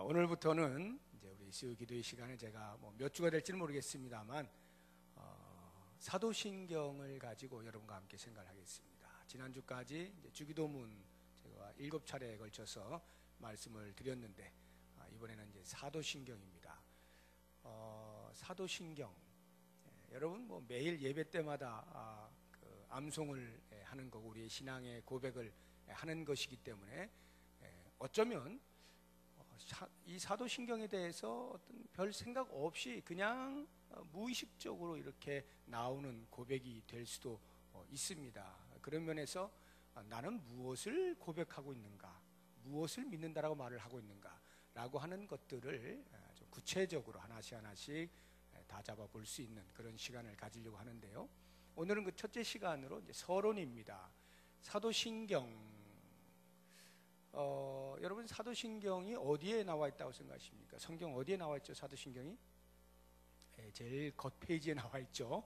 오늘부터는 이제 우리 수요 기도의 시간에 제가 몇 주가 될지는 모르겠습니다만 사도신경을 가지고 여러분과 함께 생각하겠습니다. 지난주까지 이제 주기도문 제가 7차례에 걸쳐서 말씀을 드렸는데 이번에는 이제 사도신경입니다. 사도신경, 여러분 매일 예배 때마다 그 암송을 하는 거고 우리의 신앙의 고백을 하는 것이기 때문에 어쩌면 이 사도신경에 대해서 어떤 별 생각 없이 그냥 무의식적으로 이렇게 나오는 고백이 될 수도 있습니다. 그런 면에서 나는 무엇을 고백하고 있는가, 무엇을 믿는다라고 말을 하고 있는가 라고 하는 것들을 좀 구체적으로 하나씩 하나씩 다 잡아볼 수 있는 그런 시간을 가지려고 하는데요. 오늘은 그 첫째 시간으로 이제 서론입니다. 사도신경, 여러분 사도신경이 어디에 나와 있다고 생각하십니까? 성경 어디에 나와 있죠? 사도신경이 제일 겉페이지에 나와 있죠.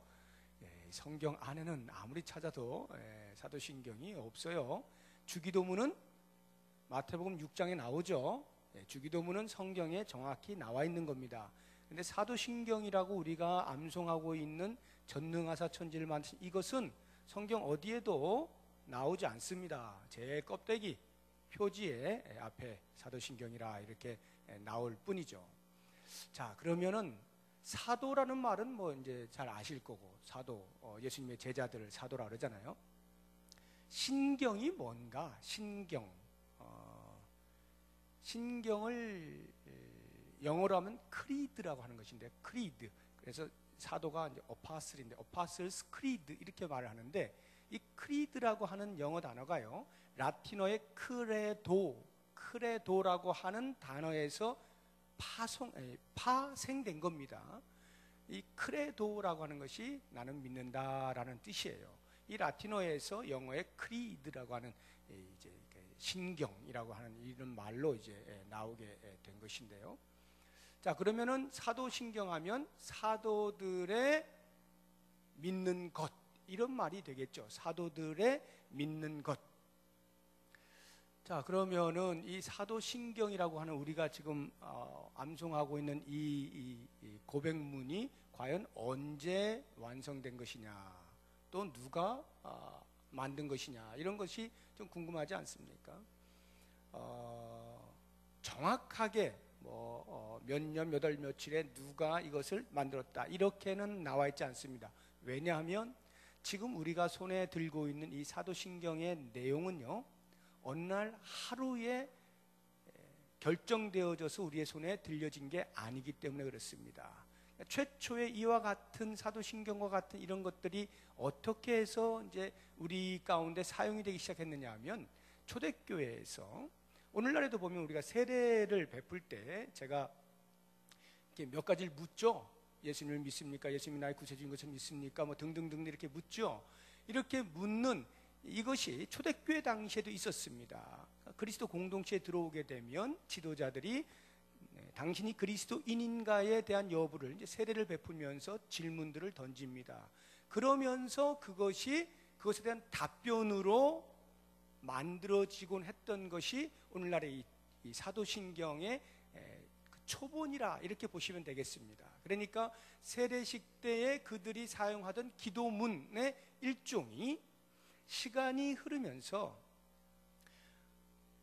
성경 안에는 아무리 찾아도 사도신경이 없어요. 주기도문은 마태복음 6장에 나오죠. 주기도문은 성경에 정확히 나와 있는 겁니다. 근데 사도신경이라고 우리가 암송하고 있는 전능하사 천지를 만드신 이것은 성경 어디에도 나오지 않습니다. 제 껍데기 표지에 앞에 사도신경이라 이렇게 나올 뿐이죠. 자, 그러면은 사도라는 말은 이제 잘 아실 거고, 사도, 예수님의 제자들을 사도라 그러잖아요. 신경이 뭔가? 신경을 영어로 하면 크리드라고 하는 것인데, 크리드. 그래서 사도가 이제 어파슬인데, 어파슬스 크리드 이렇게 말을 하는데, 이 크리드라고 하는 영어 단어가요, 라틴어의 크레도라고 하는 단어에서 파생된 겁니다. 이 크레도라고 하는 것이 나는 믿는다라는 뜻이에요. 이 라틴어에서 영어의 크리드라고 하는 이제 신경이라고 하는 이런 말로 이제 나오게 된 것인데요. 자, 그러면은 사도신경하면 사도들의 믿는 것 이런 말이 되겠죠. 사도들의 믿는 것. 자, 그러면은 이 사도신경이라고 하는 우리가 지금 암송하고 있는 이 고백문이 과연 언제 완성된 것이냐, 또 누가 만든 것이냐, 이런 것이 좀 궁금하지 않습니까? 정확하게 몇 년, 몇 월, 며칠에 누가 이것을 만들었다 이렇게는 나와 있지 않습니다. 왜냐하면 지금 우리가 손에 들고 있는 이 사도신경의 내용은요, 어느 날 하루에 결정되어져서 우리의 손에 들려진 게 아니기 때문에 그렇습니다. 최초의 이와 같은 사도신경과 같은 이런 것들이 어떻게 해서 이제 우리 가운데 사용이 되기 시작했느냐 하면, 초대교회에서 오늘날에도 보면 우리가 세례를 베풀 때 제가 이렇게 몇 가지를 묻죠. 예수님을 믿습니까? 예수님이 나의 구세주인 것을 믿습니까? 등등등 이렇게 묻죠. 이렇게 묻는 이것이 초대교회 당시에도 있었습니다. 그리스도 공동체에 들어오게 되면 지도자들이 당신이 그리스도인인가에 대한 여부를 이제 세례를 베풀면서 질문들을 던집니다. 그러면서 그것에 대한 답변으로 만들어지곤 했던 것이 오늘날의 이 사도신경의 초본이라 이렇게 보시면 되겠습니다. 그러니까 세례식 때에 그들이 사용하던 기도문의 일종이 시간이 흐르면서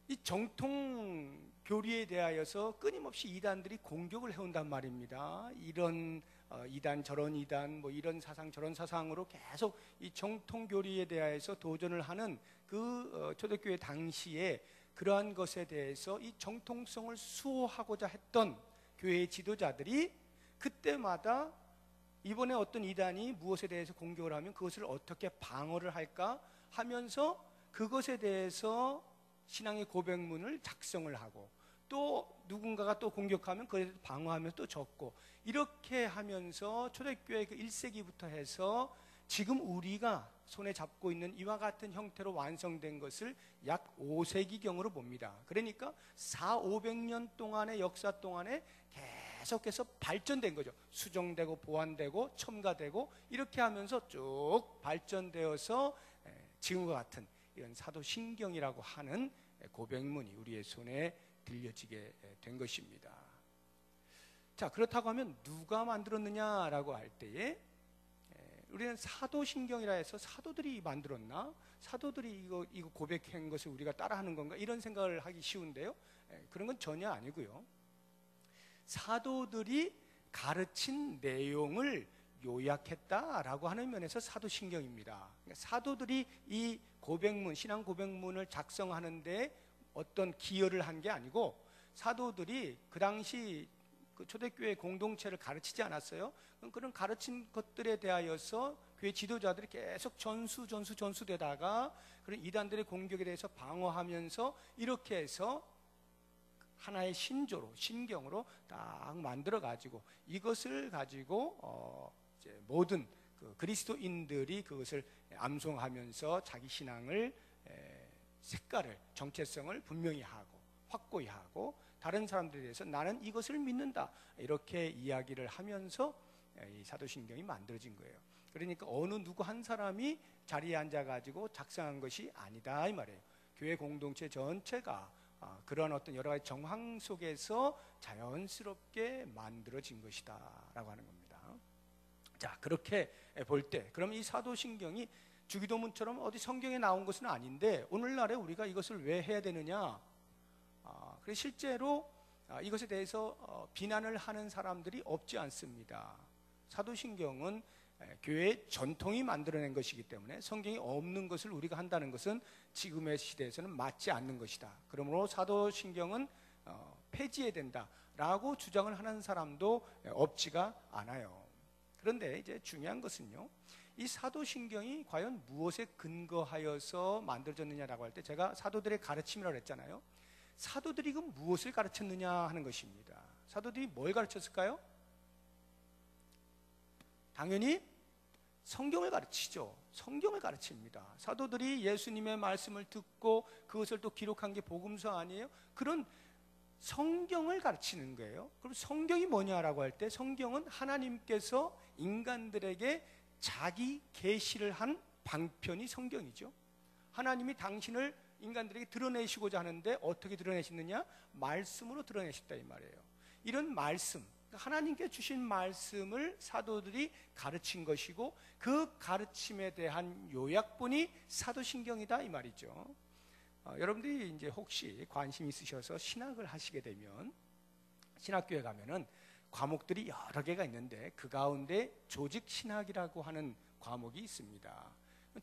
이 정통 교리에 대하여서 끊임없이 이단들이 공격을 해온단 말입니다. 이런 이단 저런 이단 이런 사상 저런 사상으로 계속 이 정통 교리에 대하여서 도전을 하는 그 초대교회 당시에 그러한 것에 대해서 이 정통성을 수호하고자 했던 교회의 지도자들이 그때마다 이번에 어떤 이단이 무엇에 대해서 공격을 하면 그것을 어떻게 방어를 할까 하면서 그것에 대해서 신앙의 고백문을 작성을 하고, 또 누군가가 또 공격하면 그것에 대해서 방어하면서 또 적고, 이렇게 하면서 초대교회 그 1세기부터 해서 지금 우리가 손에 잡고 있는 이와 같은 형태로 완성된 것을 약 5세기경으로 봅니다. 그러니까 400~500년 동안의 역사 동안에 계속해서 발전된 거죠. 수정되고 보완되고 첨가되고 이렇게 하면서 쭉 발전되어서 지금과 같은 이런 사도신경이라고 하는 고백문이 우리의 손에 들려지게 된 것입니다. 자, 그렇다고 하면 누가 만들었느냐라고 할 때에 우리는 사도신경이라 해서 사도들이 만들었나? 사도들이 이거 고백한 것을 우리가 따라하는 건가? 이런 생각을 하기 쉬운데요. 그런 건 전혀 아니고요. 사도들이 가르친 내용을 요약했다라고 하는 면에서 사도신경입니다. 그러니까 사도들이 이 고백문, 신앙 고백문을 작성하는데 어떤 기여를 한 게 아니고 사도들이 그 당시 그 초대교회 공동체를 가르치지 않았어요. 그런 가르친 것들에 대하여서 교회 지도자들이 계속 전수되다가 그런 이단들의 공격에 대해서 방어하면서 이렇게 해서 하나의 신경으로 딱 만들어 가지고 이것을 가지고 이제 모든 그 그리스도인들이 그것을 암송하면서 자기 신앙을 색깔을 정체성을 분명히 하고 확고히 하고 다른 사람들에 대해서 나는 이것을 믿는다 이렇게 이야기를 하면서 이 사도신경이 만들어진 거예요. 그러니까 어느 누구 한 사람이 자리에 앉아가지고 작성한 것이 아니다 이 말이에요. 교회 공동체 전체가 그런 어떤 여러 가지 정황 속에서 자연스럽게 만들어진 것이다 라고 하는 겁니다. 자, 그렇게 볼 때 그럼 이 사도신경이 주기도문처럼 어디 성경에 나온 것은 아닌데 오늘날에 우리가 이것을 왜 해야 되느냐? 그래서 실제로 이것에 대해서 비난을 하는 사람들이 없지 않습니다. 사도신경은 교회의 전통이 만들어낸 것이기 때문에 성경이 없는 것을 우리가 한다는 것은 지금의 시대에서는 맞지 않는 것이다. 그러므로 사도신경은 폐지해야 된다라고 주장을 하는 사람도 없지가 않아요. 그런데 이제 중요한 것은요, 이 사도신경이 과연 무엇에 근거하여서 만들어졌느냐라고 할 때 제가 사도들의 가르침이라고 했잖아요. 사도들이 그 무엇을 가르쳤느냐 하는 것입니다. 사도들이 뭘 가르쳤을까요? 당연히 성경을 가르치죠. 성경을 가르칩니다. 사도들이 예수님의 말씀을 듣고 그것을 또 기록한 게 복음서 아니에요? 그런 성경을 가르치는 거예요. 그럼 성경이 뭐냐라고 할 때 성경은 하나님께서 인간들에게 자기 계시를 한 방편이 성경이죠. 하나님이 당신을 인간들에게 드러내시고자 하는데 어떻게 드러내시느냐? 말씀으로 드러내셨다 이 말이에요. 이런 말씀, 하나님께 주신 말씀을 사도들이 가르친 것이고 그 가르침에 대한 요약본이 사도신경이다 이 말이죠. 여러분들이 이제 혹시 관심 있으셔서 신학을 하시게 되면 신학교에 가면은 과목들이 여러 개가 있는데 그 가운데 조직신학이라고 하는 과목이 있습니다.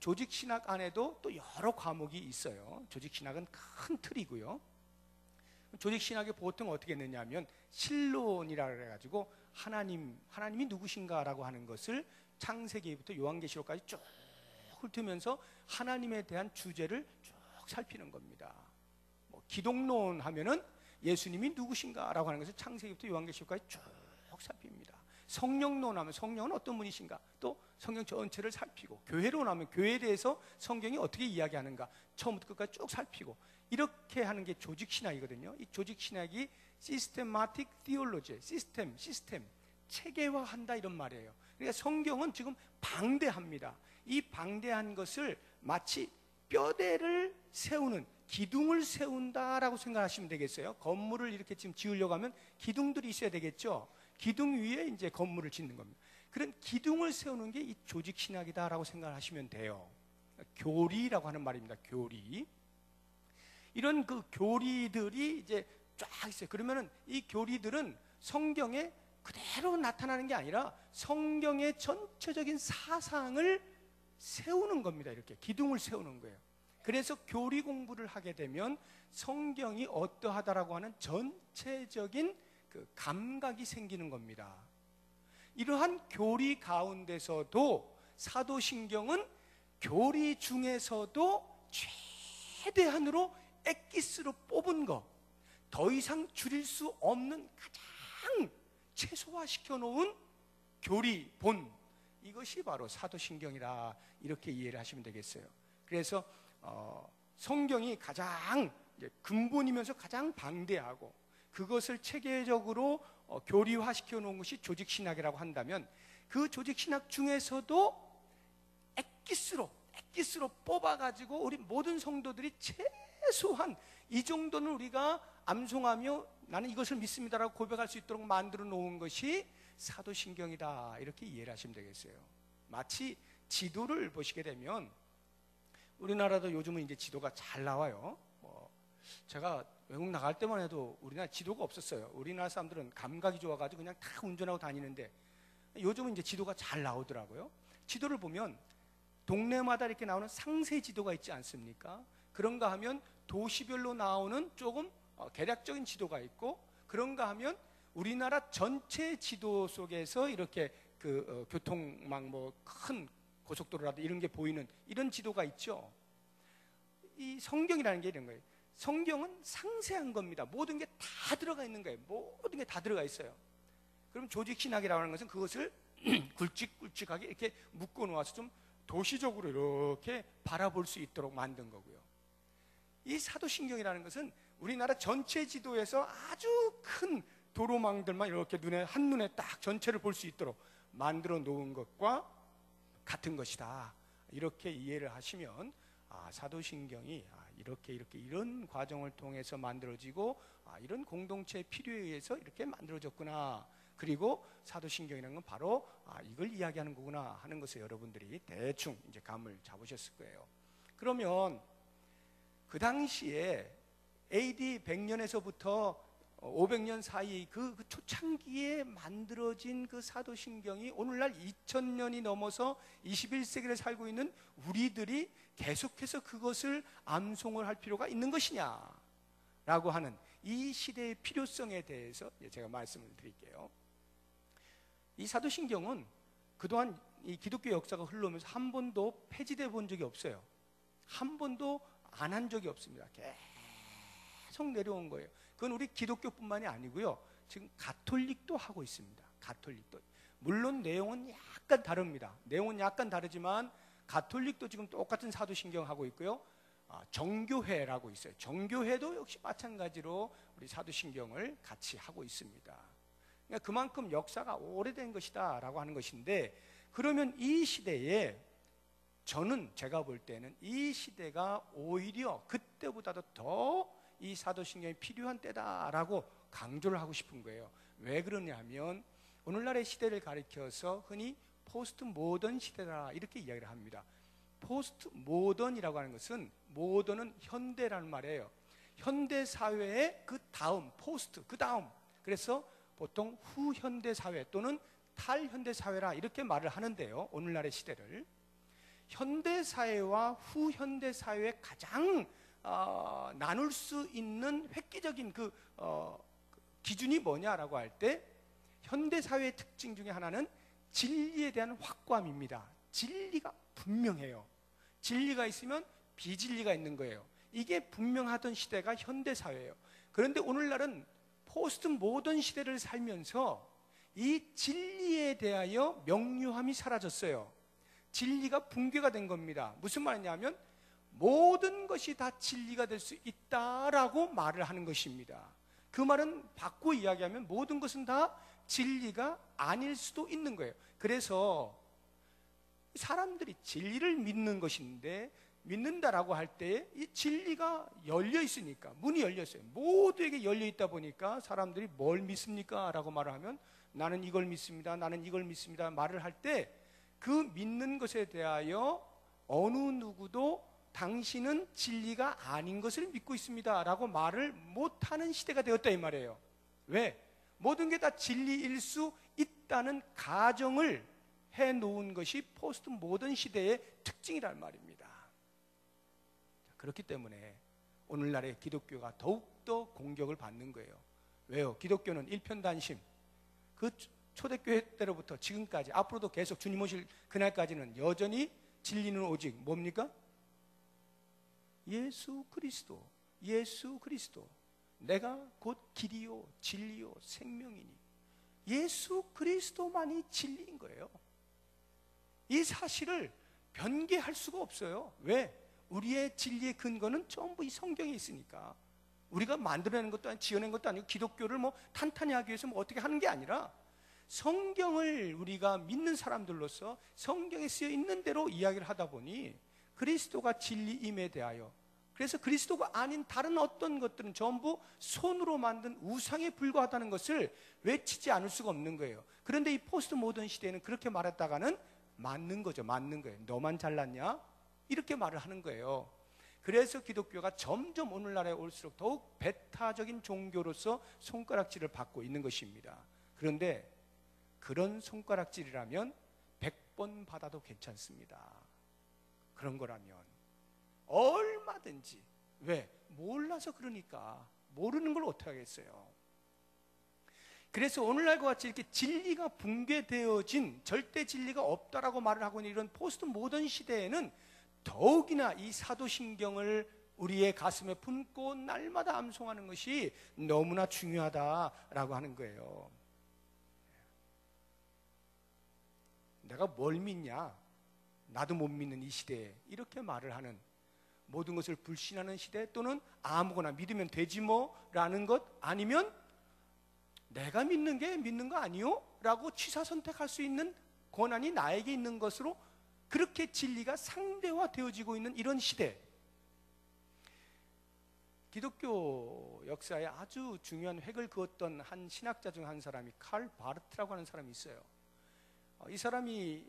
조직신학 안에도 또 여러 과목이 있어요. 조직신학은 큰 틀이고요. 조직신학이 보통 어떻게 했느냐면 신론이라고 해가지고 하나님이 누구신가라고 하는 것을 창세기부터 요한계시록까지 쭉 훑으면서 하나님에 대한 주제를 쭉 살피는 겁니다. 뭐 기독론 하면은 예수님이 누구신가라고 하는 것을 창세기부터 요한계시록까지 쭉 살핍니다. 성령론 하면 성령은 어떤 분이신가, 또 성경 전체를 살피고, 교회론 하면 교회에 대해서 성경이 어떻게 이야기하는가 처음부터 끝까지 쭉 살피고, 이렇게 하는 게 조직신학이거든요. 이 조직신학이 시스테마틱 티올로지, 시스템 체계화한다 이런 말이에요. 그러니까 성경은 지금 방대합니다. 이 방대한 것을 마치 뼈대를 세우는, 기둥을 세운다라고 생각하시면 되겠어요. 건물을 이렇게 지금 지으려고 하면 기둥들이 있어야 되겠죠. 기둥 위에 이제 건물을 짓는 겁니다. 그런 기둥을 세우는 게 이 조직신학이다라고 생각하시면 돼요. 교리라고 하는 말입니다. 교리. 이런 그 교리들이 이제 쫙 있어요. 그러면은 이 교리들은 성경에 그대로 나타나는 게 아니라 성경의 전체적인 사상을 세우는 겁니다. 이렇게 기둥을 세우는 거예요. 그래서 교리 공부를 하게 되면 성경이 어떠하다라고 하는 전체적인 그 감각이 생기는 겁니다. 이러한 교리 가운데서도 사도신경은 교리 중에서도 최대한으로 엑기스로 뽑은 거, 더 이상 줄일 수 없는 가장 최소화시켜 놓은 교리본, 이것이 바로 사도신경이라 이렇게 이해를 하시면 되겠어요. 그래서 성경이 가장 근본이면서 가장 방대하고 그것을 체계적으로 교리화시켜 놓은 것이 조직신학이라고 한다면 그 조직신학 중에서도 엑기스로 뽑아가지고 우리 모든 성도들이 최소한 이 정도는 우리가 암송하며 나는 이것을 믿습니다라고 고백할 수 있도록 만들어 놓은 것이 사도신경이다, 이렇게 이해를 하시면 되겠어요. 마치 지도를 보시게 되면, 우리나라도 요즘은 이제 지도가 잘 나와요. 제가 외국 나갈 때만 해도 우리나라 지도가 없었어요. 우리나라 사람들은 감각이 좋아가지고 그냥 다 운전하고 다니는데, 요즘은 이제 지도가 잘 나오더라고요. 지도를 보면 동네마다 이렇게 나오는 상세 지도가 있지 않습니까? 그런가 하면 도시별로 나오는 조금 개략적인 지도가 있고, 그런가 하면 우리나라 전체 지도 속에서 이렇게 교통망 큰 고속도로라도 이런 게 보이는 이런 지도가 있죠. 이 성경이라는 게 이런 거예요. 성경은 상세한 겁니다. 모든 게 다 들어가 있는 거예요. 모든 게 다 들어가 있어요. 그럼 조직신학이라고 하는 것은 그것을 굵직굵직하게 이렇게 묶어 놓아서 좀 도시적으로 이렇게 바라볼 수 있도록 만든 거고요. 이 사도신경이라는 것은 우리나라 전체 지도에서 아주 큰 도로망들만 이렇게 한눈에 딱 전체를 볼 수 있도록 만들어 놓은 것과 같은 것이다, 이렇게 이해를 하시면 사도신경이 이렇게 이런 과정을 통해서 만들어지고 이런 공동체의 필요에 의해서 이렇게 만들어졌구나, 그리고 사도신경이라는 건 바로 이걸 이야기하는 거구나 하는 것을 여러분들이 대충 이제 감을 잡으셨을 거예요. 그러면 그 당시에 AD 100년에서부터 500년 사이 그 초창기에 만들어진 그 사도신경이 오늘날 2000년이 넘어서 21세기를 살고 있는 우리들이 계속해서 그것을 암송을 할 필요가 있는 것이냐라고 하는 이 시대의 필요성에 대해서 제가 말씀을 드릴게요. 이 사도신경은 그동안 이 기독교 역사가 흘러오면서 한 번도 폐지돼 본 적이 없어요. 한 번도 안 한 적이 없습니다. 계속 내려온 거예요. 그건 우리 기독교뿐만이 아니고요, 지금 가톨릭도 하고 있습니다. 가톨릭도. 물론 내용은 약간 다릅니다. 내용은 약간 다르지만 가톨릭도 지금 똑같은 사도신경 하고 있고요, 정교회라고 있어요. 정교회도 역시 마찬가지로 우리 사도신경을 같이 하고 있습니다. 그러니까 그만큼 역사가 오래된 것이다 라고 하는 것인데, 그러면 이 시대에 제가 볼 때는 이 시대가 오히려 그때보다도 더 이 사도신경이 필요한 때다라고 강조를 하고 싶은 거예요. 왜 그러냐면 오늘날의 시대를 가리켜서 흔히 포스트 모던 시대다 이렇게 이야기를 합니다. 포스트 모던이라고 하는 것은, 모던은 현대라는 말이에요. 현대 사회의 그 다음, 포스트 그 다음, 그래서 보통 후현대 사회 또는 탈현대 사회라 이렇게 말을 하는데요, 오늘날의 시대를. 현대 사회와 후현대 사회의 가장 나눌 수 있는 획기적인 기준이 뭐냐라고 할 때, 현대 사회의 특징 중에 하나는 진리에 대한 확고함입니다. 진리가 분명해요. 진리가 있으면 비진리가 있는 거예요. 이게 분명하던 시대가 현대 사회예요. 그런데 오늘날은 포스트 모던 시대를 살면서 이 진리에 대하여 명료함이 사라졌어요. 진리가 붕괴가 된 겁니다. 무슨 말이냐면 모든 것이 다 진리가 될 수 있다라고 말을 하는 것입니다. 그 말은 바꾸어 이야기하면 모든 것은 다 진리가 아닐 수도 있는 거예요. 그래서 사람들이 진리를 믿는 것인데, 믿는다라고 할 때 이 진리가 열려 있으니까, 문이 열려 있어요. 모두에게 열려 있다 보니까 사람들이 뭘 믿습니까? 라고 말을 하면 나는 이걸 믿습니다, 나는 이걸 믿습니다 말을 할 때, 그 믿는 것에 대하여 어느 누구도 당신은 진리가 아닌 것을 믿고 있습니다 라고 말을 못하는 시대가 되었다 이 말이에요. 왜? 모든 게 다 진리일 수 있다는 가정을 해놓은 것이 포스트 모던 시대의 특징이란 말입니다. 그렇기 때문에 오늘날의 기독교가 더욱더 공격을 받는 거예요. 왜요? 기독교는 일편단심, 그 초대교회 때로부터 지금까지, 앞으로도 계속 주님 오실 그날까지는 여전히 진리는 오직 뭡니까? 예수 그리스도, 예수 그리스도. 내가 곧 길이요 진리요 생명이니. 예수 그리스도만이 진리인 거예요. 이 사실을 변개할 수가 없어요. 왜? 우리의 진리의 근거는 전부 이 성경에 있으니까. 우리가 만들어내는 것도 아니고 지어낸 것도 아니고, 기독교를 탄탄히 하기 위해서 어떻게 하는 게 아니라, 성경을 우리가 믿는 사람들로서 성경에 쓰여 있는 대로 이야기를 하다 보니 그리스도가 진리임에 대하여 그래서 그리스도가 아닌 다른 어떤 것들은 전부 손으로 만든 우상에 불과하다는 것을 외치지 않을 수가 없는 거예요. 그런데 이 포스트 모던 시대에는 그렇게 말했다가는 맞는 거죠. 맞는 거예요. 너만 잘났냐? 이렇게 말을 하는 거예요. 그래서 기독교가 점점 오늘날에 올수록 더욱 배타적인 종교로서 손가락질을 받고 있는 것입니다. 그런데 그런 손가락질이라면 100번 받아도 괜찮습니다. 그런 거라면 얼마든지. 왜? 몰라서 그러니까. 모르는 걸 어떻게 하겠어요. 그래서 오늘날과 같이 이렇게 진리가 붕괴되어진, 절대 진리가 없다라고 말을 하고 있는 이런 포스트 모던 시대에는 더욱이나 이 사도신경을 우리의 가슴에 품고 날마다 암송하는 것이 너무나 중요하다라고 하는 거예요. 내가 뭘 믿냐? 나도 못 믿는 이 시대에 이렇게 말을 하는, 모든 것을 불신하는 시대, 또는 아무거나 믿으면 되지 뭐라는 것, 아니면 내가 믿는 게 믿는 거 아니요? 라고 취사 선택할 수 있는 권한이 나에게 있는 것으로 그렇게 진리가 상대화되어지고 있는 이런 시대. 기독교 역사에 아주 중요한 획을 그었던 한 신학자 중 한 사람이 칼 바르트라고 하는 사람이 있어요. 이 사람이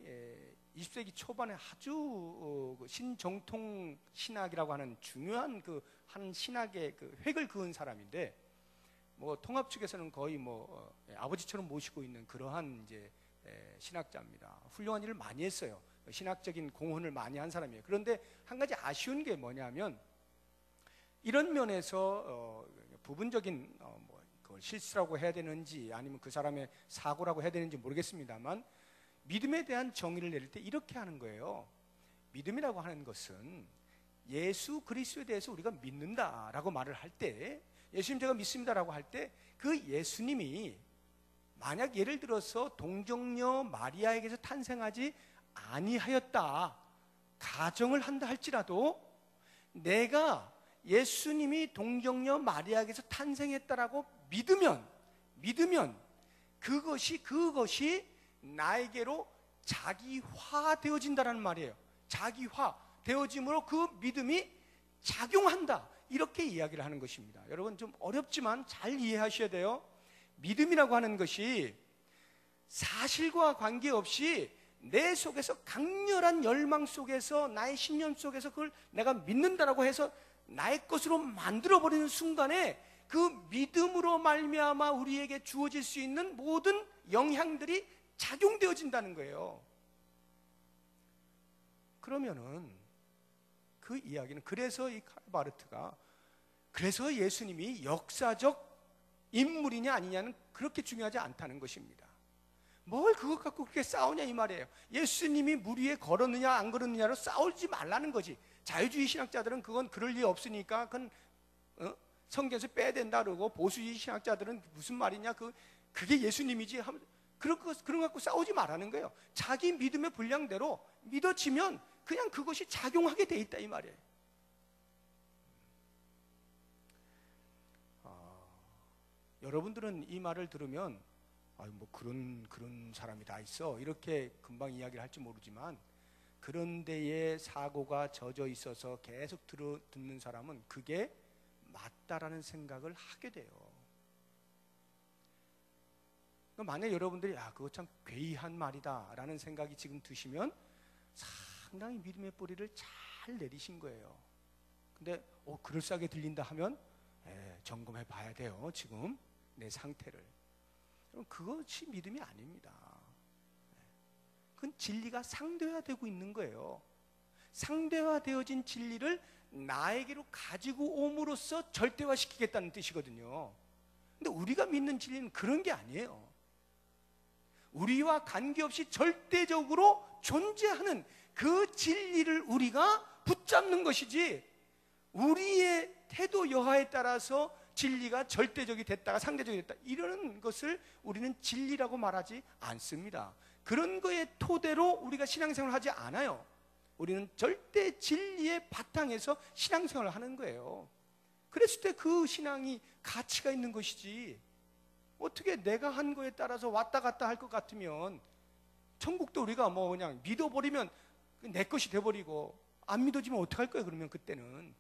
20세기 초반에 아주 신정통 신학이라고 하는 중요한 그 한 신학의 그 획을 그은 사람인데, 뭐 통합 측에서는 거의 뭐 아버지처럼 모시고 있는 그러한 이제 신학자입니다. 훌륭한 일을 많이 했어요. 신학적인 공헌을 많이 한 사람이에요. 그런데 한 가지 아쉬운 게 뭐냐면, 이런 면에서 부분적인 뭐 그걸 실수라고 해야 되는지 아니면 그 사람의 사고라고 해야 되는지 모르겠습니다만, 믿음에 대한 정의를 내릴 때 이렇게 하는 거예요. 믿음이라고 하는 것은 예수 그리스도에 대해서 우리가 믿는다라고 말을 할 때, 예수님 제가 믿습니다라고 할 때 그 예수님이 만약 예를 들어서 동정녀 마리아에게서 탄생하지 아니하였다 가정을 한다 할지라도, 내가 예수님이 동정녀 마리아에게서 탄생했다라고 믿으면 그것이 나에게로 자기화되어진다라는 말이에요. 자기화되어짐으로 그 믿음이 작용한다, 이렇게 이야기를 하는 것입니다. 여러분 좀 어렵지만 잘 이해하셔야 돼요. 믿음이라고 하는 것이 사실과 관계없이 내 속에서 강렬한 열망 속에서, 나의 신념 속에서 그걸 내가 믿는다라고 해서 나의 것으로 만들어버리는 순간에 그 믿음으로 말미암아 우리에게 주어질 수 있는 모든 영향들이 작용되어진다는 거예요. 그러면은 그 이야기는, 그래서 이 칼 바르트가, 그래서 예수님이 역사적 인물이냐 아니냐는 그렇게 중요하지 않다는 것입니다. 뭘 그것 갖고 그렇게 싸우냐 이 말이에요. 예수님이 물 위에 걸었느냐 안 걸었느냐로 싸우지 말라는 거지. 자유주의 신학자들은 그건 그럴 리 없으니까 그건 성경에서 빼야 된다 그러고, 보수주의 신학자들은 무슨 말이냐, 그게 예수님이지 하면 그런 거 갖고 싸우지 말라는 거예요. 자기 믿음의 분량대로 믿어지면 그냥 그것이 작용하게 돼 있다 이 말이에요. 여러분들은 이 말을 들으면 뭐 그런 사람이 다 있어 이렇게 금방 이야기를 할지 모르지만, 그런 데에 사고가 젖어 있어서 계속 듣는 사람은 그게 맞다라는 생각을 하게 돼요. 만약 여러분들이 그거 참 괴이한 말이다 라는 생각이 지금 드시면 상당히 믿음의 뿌리를 잘 내리신 거예요. 근데 그럴싸하게 들린다 하면 점검해 봐야 돼요. 지금 내 상태를. 그것이 믿음이 아닙니다. 그건 진리가 상대화되고 있는 거예요. 상대화되어진 진리를 나에게로 가지고 옴으로써 절대화시키겠다는 뜻이거든요. 근데 우리가 믿는 진리는 그런 게 아니에요. 우리와 관계없이 절대적으로 존재하는 그 진리를 우리가 붙잡는 것이지, 우리의 태도 여하에 따라서 진리가 절대적이 됐다가 상대적이 됐다, 이러는 것을 우리는 진리라고 말하지 않습니다. 그런 거에 토대로 우리가 신앙생활을 하지 않아요. 우리는 절대 진리의 바탕에서 신앙생활을 하는 거예요. 그랬을 때 그 신앙이 가치가 있는 것이지, 어떻게 내가 한 거에 따라서 왔다 갔다 할 것 같으면, 천국도 우리가 뭐 그냥 믿어버리면 내 것이 돼버리고, 안 믿어지면 어떡할 거예요 그러면 그때는.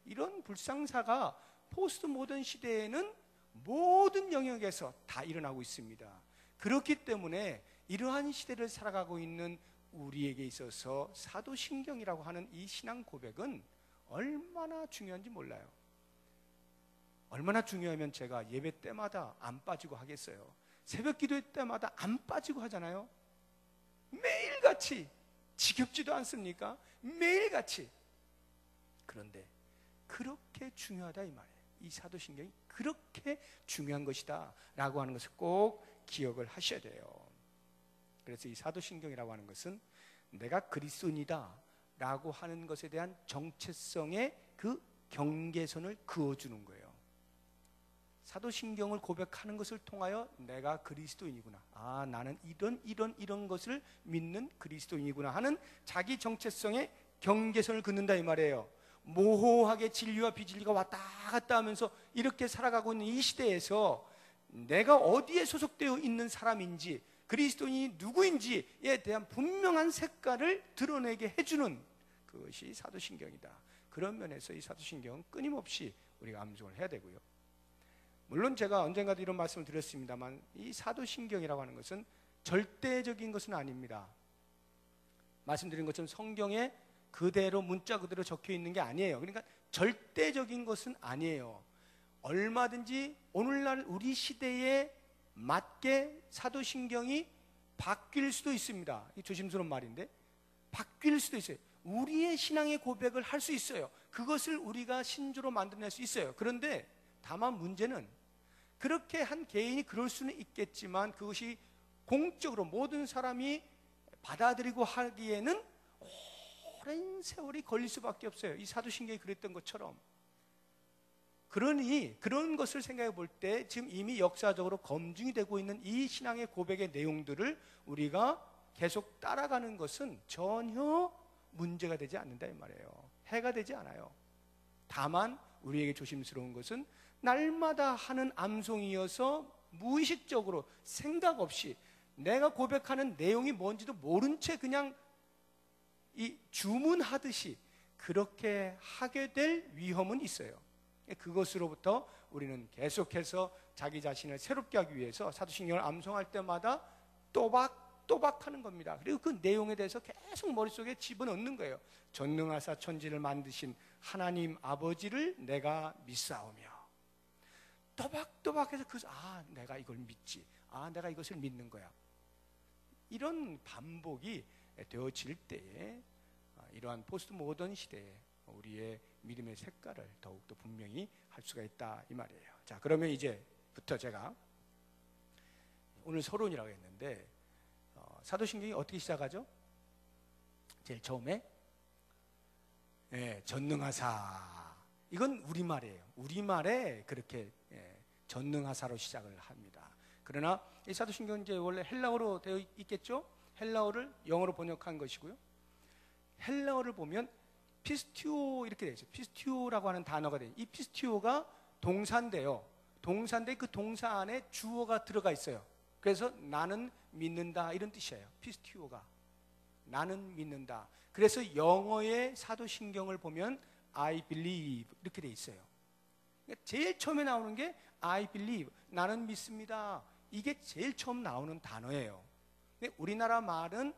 이런 불상사가 포스트 모던 시대에는 모든 영역에서 다 일어나고 있습니다. 그렇기 때문에 이러한 시대를 살아가고 있는 우리에게 있어서 사도신경이라고 하는 이 신앙 고백은 얼마나 중요한지 몰라요. 얼마나 중요하면 제가 예배 때마다 안 빠지고 하겠어요. 새벽 기도 때마다 안 빠지고 하잖아요. 매일같이. 지겹지도 않습니까? 매일같이. 그런데 그렇게 중요하다 이 말이에요. 이 사도신경이 그렇게 중요한 것이다 라고 하는 것을 꼭 기억을 하셔야 돼요. 그래서 이 사도신경이라고 하는 것은 내가 그리스도인이다 라고 하는 것에 대한 정체성의 그 경계선을 그어주는 거예요. 사도신경을 고백하는 것을 통하여 내가 그리스도인이구나, 나는 이런 것을 믿는 그리스도인이구나 하는 자기 정체성의 경계선을 긋는다 이 말이에요. 모호하게 진리와 비진리가 왔다 갔다 하면서 이렇게 살아가고 있는 이 시대에서 내가 어디에 소속되어 있는 사람인지, 그리스도인이 누구인지에 대한 분명한 색깔을 드러내게 해주는 그것이 사도신경이다. 그런 면에서 이 사도신경은 끊임없이 우리가 암송을 해야 되고요. 물론 제가 언젠가도 이런 말씀을 드렸습니다만 이 사도신경이라고 하는 것은 절대적인 것은 아닙니다. 말씀드린 것처럼 성경에 그대로 문자 그대로 적혀 있는 게 아니에요. 그러니까 절대적인 것은 아니에요. 얼마든지 오늘날 우리 시대에 맞게 사도신경이 바뀔 수도 있습니다. 이 조심스러운 말인데 바뀔 수도 있어요. 우리의 신앙의 고백을 할 수 있어요. 그것을 우리가 신조로 만들어낼 수 있어요. 그런데 다만 문제는 그렇게 한 개인이 그럴 수는 있겠지만 그것이 공적으로 모든 사람이 받아들이고 하기에는 오랜 세월이 걸릴 수밖에 없어요. 이 사도신경이 그랬던 것처럼. 그러니 그런 것을 생각해 볼 때 지금 이미 역사적으로 검증이 되고 있는 이 신앙의 고백의 내용들을 우리가 계속 따라가는 것은 전혀 문제가 되지 않는다 이 말이에요. 해가 되지 않아요. 다만 우리에게 조심스러운 것은 날마다 하는 암송이어서 무의식적으로 생각 없이 내가 고백하는 내용이 뭔지도 모른 채 그냥 이 주문하듯이 그렇게 하게 될 위험은 있어요. 그것으로부터 우리는 계속해서 자기 자신을 새롭게 하기 위해서 사도신경을 암송할 때마다 또박 하는 겁니다. 그리고 그 내용에 대해서 계속 머릿속에 집어넣는 거예요. 전능하사 천지를 만드신 하나님 아버지를 내가 믿사오며 또박또박해서 내가 이걸 믿지, 내가 이것을 믿는 거야. 이런 반복이 되어질 때에 이러한 포스트 모던 시대에 우리의 믿음의 색깔을 더욱더 분명히 할 수가 있다 이 말이에요. 자, 그러면 이제부터 제가 오늘 서론이라고 했는데 사도신경이 어떻게 시작하죠? 제일 처음에 전능하사, 이건 우리말이에요. 우리말에 그렇게 전능하사로 시작을 합니다. 그러나 이 사도신경은 이제 원래 헬라어로 되어 있겠죠? 헬라어를 영어로 번역한 것이고요. 헬라어를 보면 피스티오 이렇게 되어 있어요. 피스티오라고 하는 단어가 돼요. 이 피스티오가 동사인데요. 동사인데 그 동사 안에 주어가 들어가 있어요. 그래서 나는 믿는다 이런 뜻이에요. 피스티오가 나는 믿는다. 그래서 영어의 사도신경을 보면 I believe 이렇게 돼 있어요. 그러니까 제일 처음에 나오는 게 I believe, 나는 믿습니다. 이게 제일 처음 나오는 단어예요. 근데 우리나라 말은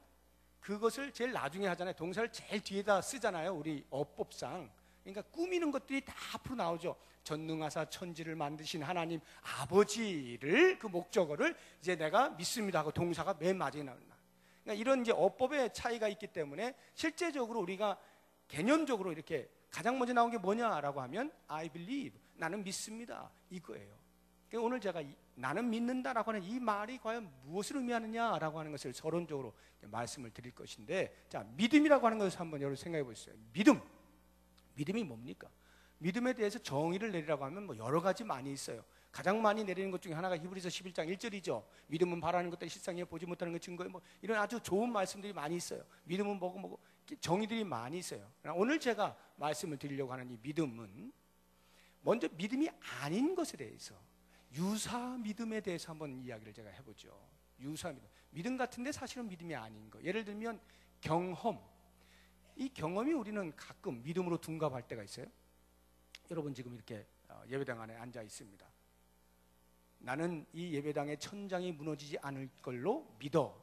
그것을 제일 나중에 하잖아요. 동사를 제일 뒤에다 쓰잖아요. 우리 어법상. 그러니까 꾸미는 것들이 다 앞으로 나오죠. 전능하사 천지를 만드신 하나님 아버지를, 그 목적어를 이제 내가 믿습니다 하고 동사가 맨 마지막에 나온다. 그러니까 이런 이제 어법의 차이가 있기 때문에 실제적으로 우리가 개념적으로 이렇게 가장 먼저 나온 게 뭐냐라고 하면 I believe, 나는 믿습니다 이거예요. 그러니까 오늘 제가 나는 믿는다라고 하는 이 말이 과연 무엇을 의미하느냐라고 하는 것을 서론적으로 말씀을 드릴 것인데, 자, 믿음이라고 하는 것을 한번 여러분 생각해 보세요. 믿음이 뭡니까? 믿음에 대해서 정의를 내리라고 하면 뭐 여러 가지 많이 있어요. 가장 많이 내리는 것 중에 하나가 히브리서 11장 1절이죠. 믿음은 바라는 것들 실상에 보지 못하는 것 증거에, 뭐 이런 아주 좋은 말씀들이 많이 있어요. 믿음은 뭐고 정의들이 많이 있어요. 오늘 제가 말씀을 드리려고 하는 이 믿음은 먼저 믿음이 아닌 것에 대해서, 유사 믿음에 대해서 한번 이야기를 제가 해보죠. 유사 믿음 같은데 사실은 믿음이 아닌 거. 예를 들면 경험. 이 경험이 우리는 가끔 믿음으로 둔갑할 때가 있어요. 여러분 지금 이렇게 예배당 안에 앉아 있습니다. 나는 이 예배당의 천장이 무너지지 않을 걸로 믿어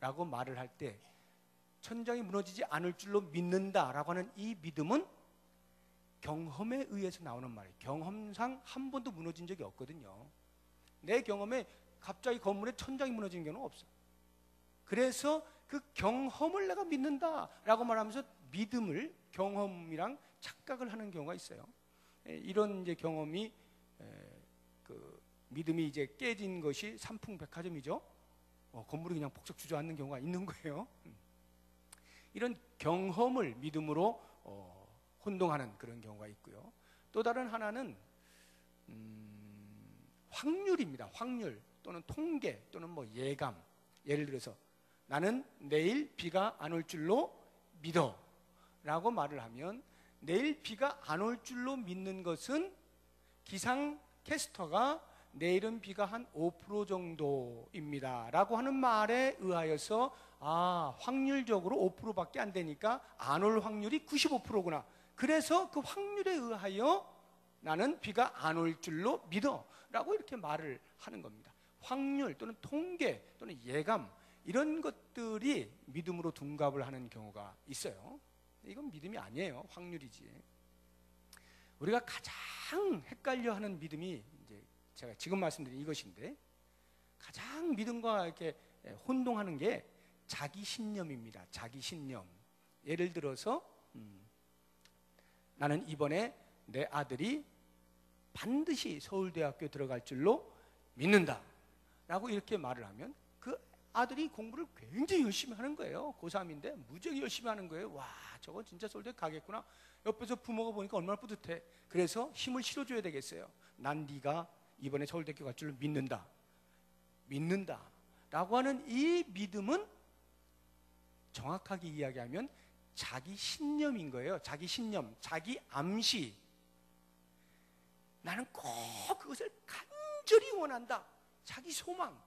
라고 말을 할 때 천장이 무너지지 않을 줄로 믿는다라고 하는 이 믿음은 경험에 의해서 나오는 말이에요. 경험상 한 번도 무너진 적이 없거든요. 내 경험에 갑자기 건물에 천장이 무너지는 경우는 없어. 그래서 그 경험을 내가 믿는다라고 말하면서 믿음을 경험이랑 착각을 하는 경우가 있어요. 이런 이제 경험이 그 믿음이 이제 깨진 것이 삼풍백화점이죠. 건물이 그냥 폭삭 주저앉는 경우가 있는 거예요. 이런 경험을 믿음으로 혼동하는 그런 경우가 있고요. 또 다른 하나는 확률입니다. 확률 또는 통계 또는 뭐 예감. 예를 들어서 나는 내일 비가 안 올 줄로 믿어 라고 말을 하면 내일 비가 안 올 줄로 믿는 것은 기상캐스터가 내일은 비가 한 5% 정도입니다 라고 하는 말에 의하여서 확률적으로 5%밖에 안 되니까 안 올 확률이 95%구나. 그래서 그 확률에 의하여 나는 비가 안 올 줄로 믿어 라고 이렇게 말을 하는 겁니다. 확률 또는 통계 또는 예감 이런 것들이 믿음으로 둔갑을 하는 경우가 있어요. 이건 믿음이 아니에요. 확률이지. 우리가 가장 헷갈려하는 믿음이 이제 제가 지금 말씀드린 이것인데 가장 믿음과 이렇게 혼동하는 게 자기 신념입니다. 자기 신념. 예를 들어서 나는 이번에 내 아들이 반드시 서울대학교 들어갈 줄로 믿는다 라고 이렇게 말을 하면 그 아들이 공부를 굉장히 열심히 하는 거예요. 고3인데 무지하게 열심히 하는 거예요. 와, 저거 진짜 서울대 가겠구나. 옆에서 부모가 보니까 얼마나 뿌듯해. 그래서 힘을 실어줘야 되겠어요. 난 네가 이번에 서울대학교 갈 줄로 믿는다 라고 하는 이 믿음은 정확하게 이야기하면 자기 신념인 거예요. 자기 신념, 자기 암시. 나는 꼭 그것을 간절히 원한다. 자기 소망.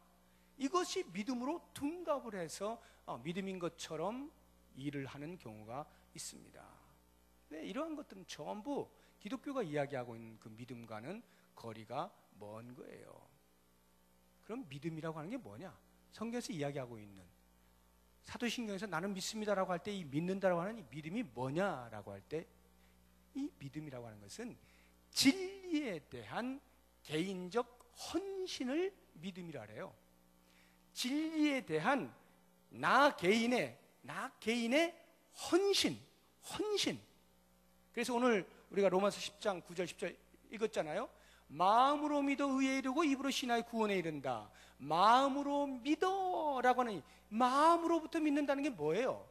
이것이 믿음으로 둔갑을 해서 믿음인 것처럼 일을 하는 경우가 있습니다. 네, 이러한 것들은 전부 기독교가 이야기하고 있는 그 믿음과는 거리가 먼 거예요. 그럼 믿음이라고 하는 게 뭐냐? 성경에서 이야기하고 있는 사도신경에서 나는 믿습니다라고 할 때 이 믿는다라고 하는 이 믿음이 뭐냐라고 할 때 이 믿음이라고 하는 것은 진리에 대한 개인적 헌신을 믿음이라 그래요. 진리에 대한 나 개인의 헌신. 그래서 오늘 우리가 로마서 10장 9절 10절 읽었잖아요. 마음으로 믿어 의에 이르고 입으로 신하여 구원에 이른다. 마음으로 믿어라고 하는 마음으로부터 믿는다는 게 뭐예요?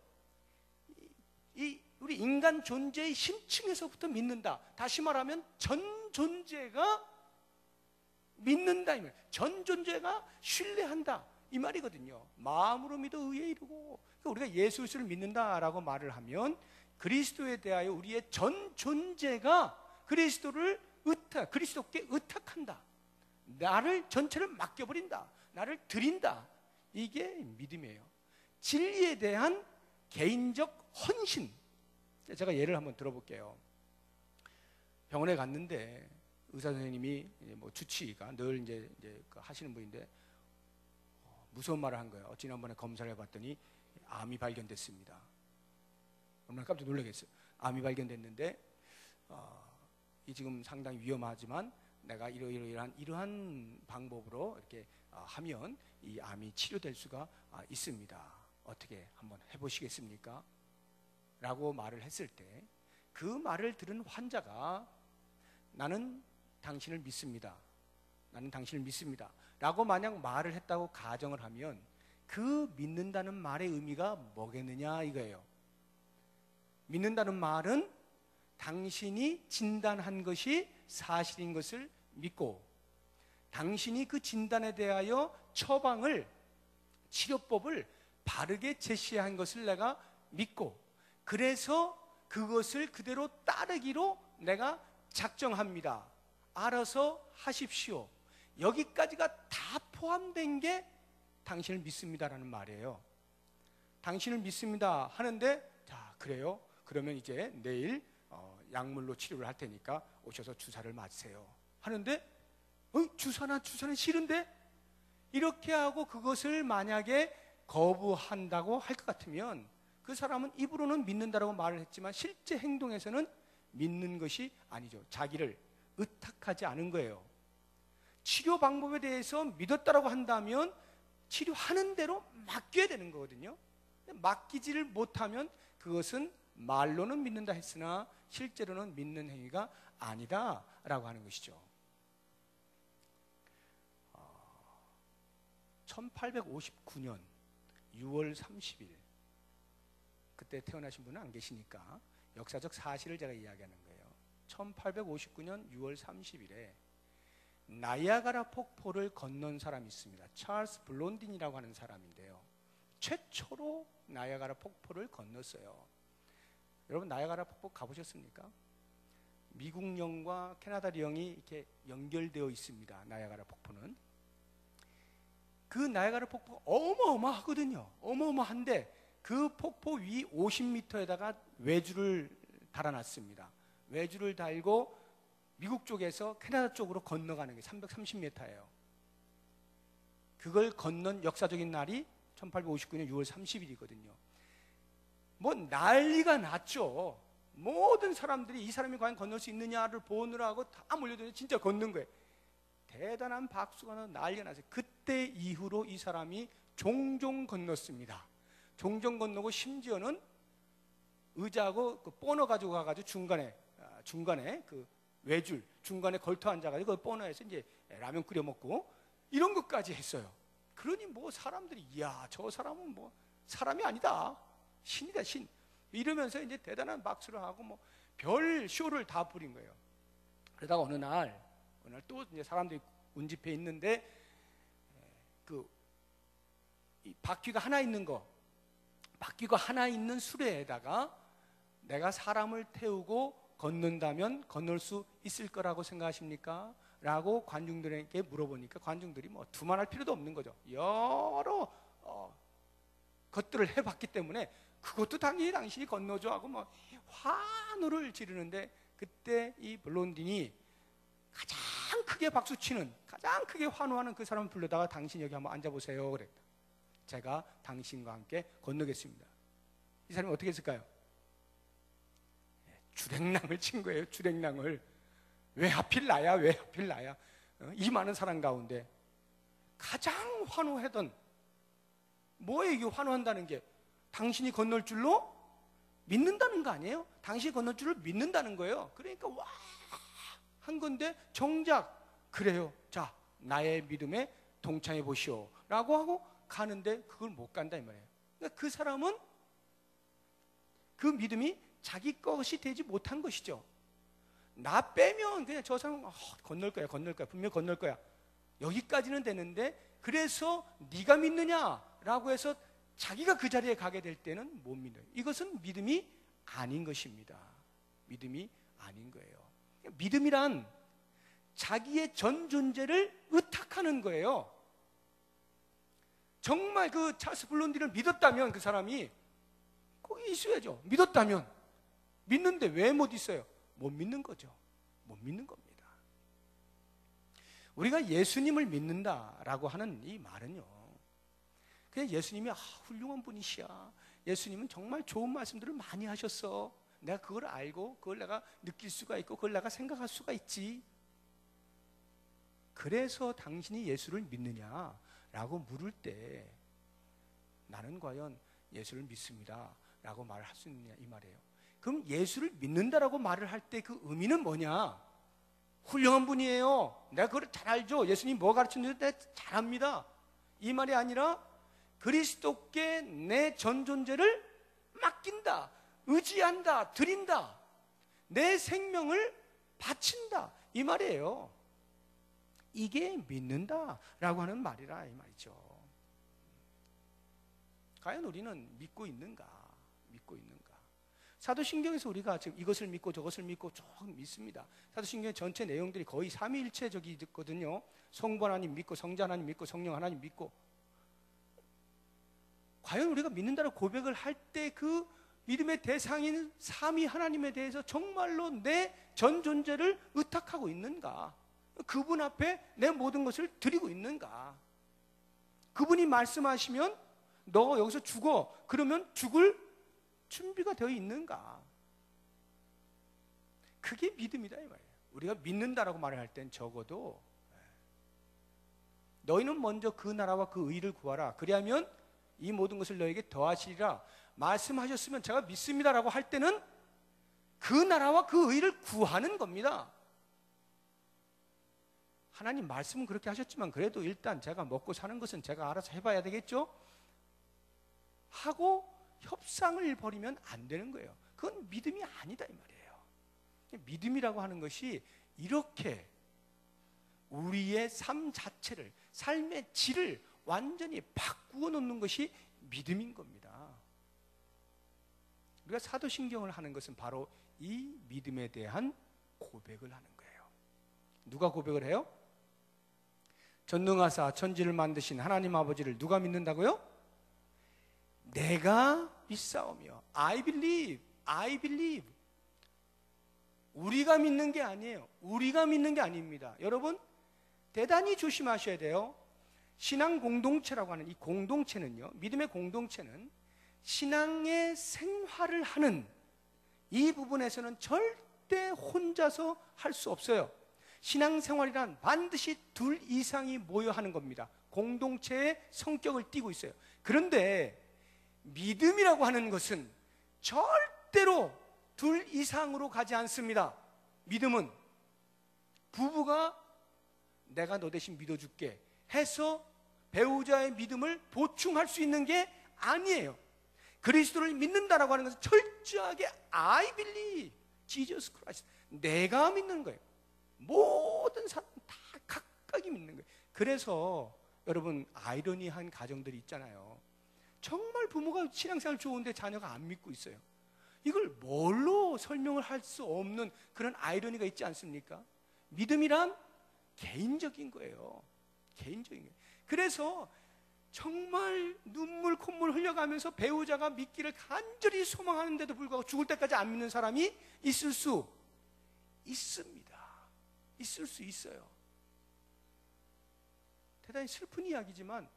우리 인간 존재의 심층에서부터 믿는다. 다시 말하면 전 존재가 믿는다 이 말. 전 존재가 신뢰한다 이 말이거든요. 마음으로 믿어 의에 이르고. 그러니까 우리가 예수 그리스도를 믿는다라고 말을 하면 그리스도에 대하여 우리의 전 존재가 그리스도께 의탁한다. 나를 전체를 맡겨버린다. 나를 드린다. 이게 믿음이에요. 진리에 대한 개인적 헌신. 제가 예를 한번 들어볼게요. 병원에 갔는데 의사 선생님이 뭐 주치의가 늘 이제 하시는 분인데 무서운 말을 한 거예요. 지난번에 검사를 해봤더니 암이 발견됐습니다. 얼마나 깜짝 놀라겠어요. 암이 발견됐는데 이 지금 상당히 위험하지만 내가 이러한 방법으로 이렇게 하면 이 암이 치료될 수가 있습니다. 어떻게 한번 해보시겠습니까? 라고 말을 했을 때 그 말을 들은 환자가 나는 당신을 믿습니다. 나는 당신을 믿습니다. 라고 만약 말을 했다고 가정을 하면 그 믿는다는 말의 의미가 뭐겠느냐 이거예요. 믿는다는 말은 당신이 진단한 것이 사실인 것을 믿고 당신이 그 진단에 대하여 치료법을 바르게 제시한 것을 내가 믿고 그래서 그것을 그대로 따르기로 내가 작정합니다. 알아서 하십시오. 여기까지가 다 포함된 게 당신을 믿습니다라는 말이에요. 당신을 믿습니다 하는데 자 그래요. 그러면 이제 내일 약물로 치료를 할 테니까 오셔서 주사를 맞으세요 하는데 주사는 싫은데? 이렇게 하고 그것을 만약에 거부한다고 할 것 같으면 그 사람은 입으로는 믿는다라고 말을 했지만 실제 행동에서는 믿는 것이 아니죠. 자기를 의탁하지 않은 거예요. 치료 방법에 대해서 믿었다라고 한다면 치료하는 대로 맡겨야 되는 거거든요. 맡기지를 못하면 그것은 말로는 믿는다 했으나 실제로는 믿는 행위가 아니다라고 하는 것이죠. 1859년 6월 30일, 그때 태어나신 분은 안 계시니까 역사적 사실을 제가 이야기하는 거예요. 1859년 6월 30일에 나이아가라 폭포를 건넌 사람이 있습니다. 찰스 블론딘이라고 하는 사람인데요, 최초로 나이아가라 폭포를 건넜어요. 여러분, 나이아가라 폭포 가보셨습니까? 미국령과 캐나다령이 이렇게 연결되어 있습니다. 나이아가라 폭포는. 그 나이아가라 폭포가 어마어마하거든요. 어마어마한데 그 폭포 위 50m에다가 외주를 달아놨습니다. 외주를 달고 미국 쪽에서 캐나다 쪽으로 건너가는 게 330m예요. 그걸 건넌 역사적인 날이 1859년 6월 30일이거든요. 뭐 난리가 났죠. 모든 사람들이 이 사람이 과연 건널 수 있느냐를 보느라고 다 몰려들어서 진짜 건넌 거예요. 대단한 박수가 나서 난리가 났어요. 그때 이후로 이 사람이 종종 건넜습니다. 종종 건너고 심지어는 의자하고 그 버너 가지고 가가지고 중간에 그 외줄 중간에 걸터 앉아가지고 그 버너에서 이제 라면 끓여 먹고 이런 것까지 했어요. 그러니 뭐 사람들이 이야, 저 사람은 뭐 사람이 아니다, 신이다, 신, 이러면서 이제 대단한 박수를 하고 뭐 별 쇼를 다 부린 거예요. 그러다가 어느 날 또 이제 사람들이 운집해 있는데 이 바퀴가 하나 있는 수레에다가 내가 사람을 태우고 걷는다면 건널 수 있을 거라고 생각하십니까? 라고 관중들에게 물어보니까 관중들이 뭐 두말할 필요도 없는 거죠. 여러 것들을 해봤기 때문에 그것도 당신이 건너줘 하고 뭐 환호를 지르는데, 그때 이 블론딘이 가장 크게 박수치는, 가장 크게 환호하는 그 사람을 불러다가 당신 여기 한번 앉아보세요 그랬다. 제가 당신과 함께 건너겠습니다. 이 사람이 어떻게 했을까요? 주랭랑을 친 거예요. 주랭랑을. 왜 하필 나야? 왜 하필 나야? 이 많은 사람 가운데 가장 환호하던, 뭐예요 이게 환호한다는 게? 당신이 건널 줄로 믿는다는 거 아니에요? 당신이 건널 줄을 믿는다는 거예요. 그러니까 와 한 건데 정작 그래요, 자 나의 믿음에 동참해 보시오 라고 하고 가는데 그걸 못 간다 이 말이에요. 그러니까 그 사람은 그 믿음이 자기 것이 되지 못한 것이죠. 나 빼면 그냥 저 사람 건널 거야 분명 건널 거야, 여기까지는 되는데, 그래서 네가 믿느냐라고 해서 자기가 그 자리에 가게 될 때는 못 믿어요. 이것은 믿음이 아닌 것입니다. 믿음이 아닌 거예요. 믿음이란 자기의 전 존재를 의탁하는 거예요. 정말 그 찰스 블론디를 믿었다면 그 사람이 거기 있어야죠. 믿었다면. 믿는데 왜 못 있어요? 못 믿는 거죠. 못 믿는 겁니다. 우리가 예수님을 믿는다라고 하는 이 말은요, 그냥 예수님이 훌륭한 분이시야, 예수님은 정말 좋은 말씀들을 많이 하셨어, 내가 그걸 알고 그걸 내가 느낄 수가 있고 그걸 내가 생각할 수가 있지, 그래서 당신이 예수를 믿느냐라고 물을 때 나는 과연 예수를 믿습니다 라고 말을 할 수 있느냐 이 말이에요. 그럼 예수를 믿는다라고 말을 할 때 그 의미는 뭐냐? 훌륭한 분이에요, 내가 그걸 잘 알죠, 예수님 뭐 가르쳤는지 내가 잘 압니다, 이 말이 아니라 그리스도께 내 전 존재를 맡긴다, 의지한다, 드린다, 내 생명을 바친다 이 말이에요. 이게 믿는다라고 하는 말이라 이 말이죠. 과연 우리는 믿고 있는가? 믿고 있는가? 사도신경에서 우리가 지금 이것을 믿고 저것을 믿고 조금 믿습니다. 사도신경 전체 내용들이 거의 삼위일체적이거든요. 성부 하나님 믿고 성자 하나님 믿고 성령 하나님 믿고, 과연 우리가 믿는다고 고백을 할 때 그 믿음의 대상인 삼위 하나님에 대해서 정말로 내 전 존재를 의탁하고 있는가? 그분 앞에 내 모든 것을 드리고 있는가? 그분이 말씀하시면 너 여기서 죽어. 그러면 죽을 준비가 되어 있는가? 그게 믿음이다 이 말이에요. 우리가 믿는다라고 말을 할 땐 적어도 너희는 먼저 그 나라와 그 의를 구하라. 그리하면 이 모든 것을 너에게 더하시리라 말씀하셨으면 제가 믿습니다라고 할 때는 그 나라와 그 의를 구하는 겁니다. 하나님 말씀은 그렇게 하셨지만 그래도 일단 제가 먹고 사는 것은 제가 알아서 해봐야 되겠죠? 하고 협상을 벌이면 안 되는 거예요. 그건 믿음이 아니다 이 말이에요. 믿음이라고 하는 것이 이렇게 우리의 삶 자체를, 삶의 질을 완전히 바꾸어 놓는 것이 믿음인 겁니다. 우리가 사도신경을 하는 것은 바로 이 믿음에 대한 고백을 하는 거예요. 누가 고백을 해요? 전능하사 천지를 만드신 하나님 아버지를 누가 믿는다고요? 내가 믿사오며 I believe, I believe. 우리가 믿는 게 아니에요. 우리가 믿는 게 아닙니다. 여러분 대단히 조심하셔야 돼요. 신앙 공동체라고 하는 이 공동체는요, 믿음의 공동체는 신앙의 생활을 하는 이 부분에서는 절대 혼자서 할 수 없어요. 신앙생활이란 반드시 둘 이상이 모여 하는 겁니다. 공동체의 성격을 띠고 있어요. 그런데 믿음이라고 하는 것은 절대로 둘 이상으로 가지 않습니다. 믿음은 부부가 내가 너 대신 믿어줄게 해서 배우자의 믿음을 보충할 수 있는 게 아니에요. 그리스도를 믿는다라고 하는 것은 철저하게 I believe Jesus Christ, 내가 믿는 거예요. 모든 사람 다 각각이 믿는 거예요. 그래서 여러분 아이러니한 가정들이 있잖아요. 정말 부모가 신앙생활 좋은데 자녀가 안 믿고 있어요. 이걸 뭘로 설명을 할 수 없는 그런 아이러니가 있지 않습니까? 믿음이란 개인적인 거예요. 개인적인 거예요. 그래서 정말 눈물 콧물 흘려가면서 배우자가 믿기를 간절히 소망하는데도 불구하고 죽을 때까지 안 믿는 사람이 있을 수 있습니다. 있을 수 있어요. 대단히 슬픈 이야기지만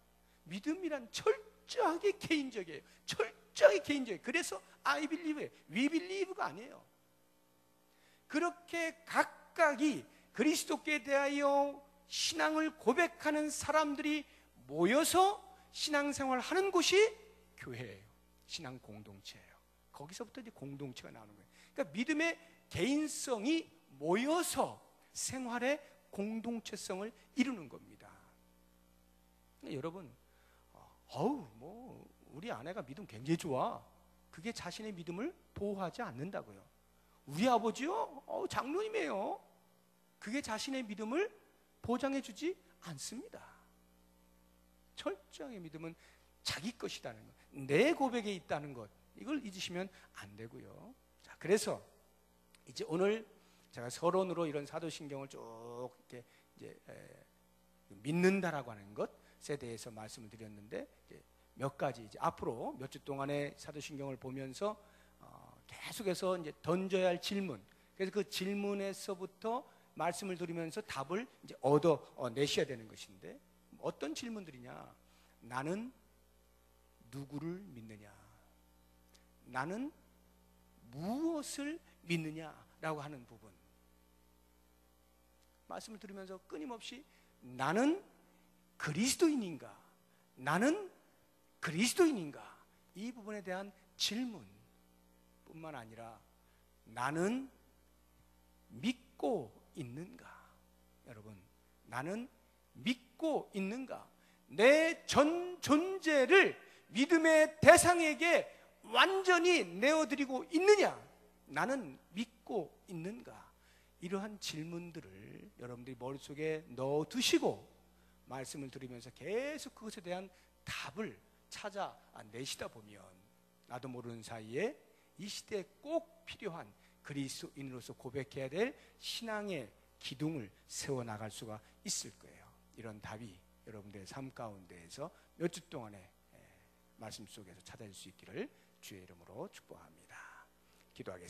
믿음이란 철저하게 개인적이에요. 철저하게 개인적이에요. 그래서 I believe, we believe가 아니에요. 그렇게 각각이 그리스도께 대하여 신앙을 고백하는 사람들이 모여서 신앙생활을 하는 곳이 교회예요. 신앙 공동체예요. 거기서부터 이제 공동체가 나오는 거예요. 그러니까 믿음의 개인성이 모여서 생활의 공동체성을 이루는 겁니다. 여러분, 우리 아내가 믿음 굉장히 좋아. 그게 자신의 믿음을 보호하지 않는다고요. 우리 아버지요? 장로님이에요. 그게 자신의 믿음을 보장해주지 않습니다. 철저하게 믿음은 자기 것이라는 것, 내 고백에 있다는 것, 이걸 잊으시면 안 되고요. 자, 그래서 이제 오늘 제가 서론으로 이런 사도신경을 쭉 이렇게 이제 믿는다라고 하는 것에 대해서 말씀을 드렸는데, 이제 몇 가지 이제 앞으로 몇 주 동안의 사도신경을 보면서 계속해서 이제 던져야 할 질문, 그래서 그 질문에서부터 말씀을 드리면서 답을 이제 얻어내셔야 되는 것인데, 어떤 질문들이냐? 나는 누구를 믿느냐? 나는 무엇을 믿느냐라고 하는 부분, 말씀을 들으면서 끊임없이 나는 그리스도인인가? 나는 그리스도인인가? 이 부분에 대한 질문뿐만 아니라 나는 믿고 있는가? 여러분, 나는 믿고 있는가? 내 전 존재를 믿음의 대상에게 완전히 내어드리고 있느냐? 나는 믿고 있는가? 이러한 질문들을 여러분들이 머릿속에 넣어두시고 말씀을 들으면서 계속 그것에 대한 답을 찾아내시다 보면 나도 모르는 사이에 이 시대에 꼭 필요한 그리스도인으로서 고백해야 될 신앙의 기둥을 세워나갈 수가 있을 거예요. 이런 답이 여러분들의 삶 가운데에서 몇 주 동안의 말씀 속에서 찾아질 수 있기를 주의 이름으로 축복합니다. 기도하겠습니다.